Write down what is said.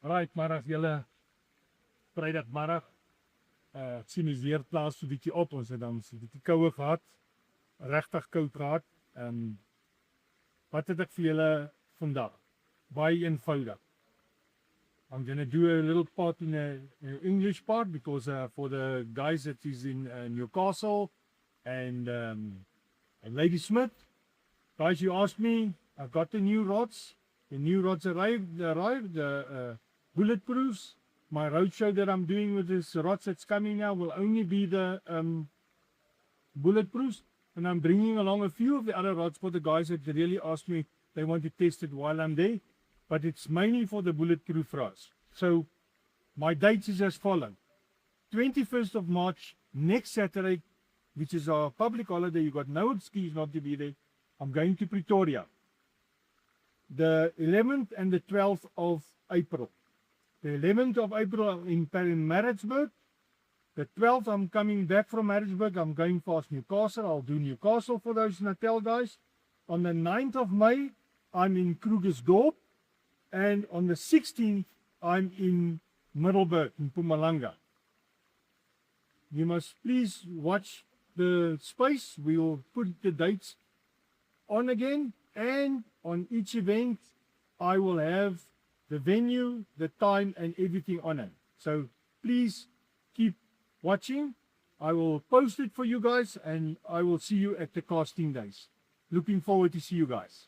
Right, middag julle. Vrydagmiddag. Ek sien ons weer plaas so 'n bietjie op. Ons het dan so 'n bietjie koue gehad. Regtig koud gehad. Wat het ek vir julle vandag? Baie eenvoudig. I'm going to do a little part in the English part because for the guys that is in Newcastle and Lady Smith, guys, you asked me, I've got the new rods. The new rods arrived, bulletproofs. My roadshow that I'm doing with this rods that's coming now will only be the bulletproofs. And I'm bringing along a few of the other rods for the guys that really asked me, they want to test it while I'm there. But it's mainly for the bulletproof rods. So my dates is as follows. 21st of March, next Saturday, which is our public holiday, you got no excuse not to be there. I'm going to Pretoria. The 11th and the 12th of April. The 11th of April I'm in Maritzburg. The 12th I'm coming back from Maritzburg. I'm going past Newcastle. I'll do Newcastle for those Natal guys. On the 9th of May, I'm in Krugersdorp. And on the 16th, I'm in Middelburg, in Mpumalanga. You must please watch the space. We will put the dates on again. And on each event, I will have the venue, the time, and everything on it. So please keep watching. I will post it for you guys, and I will see you at the casting days. Looking forward to see you guys.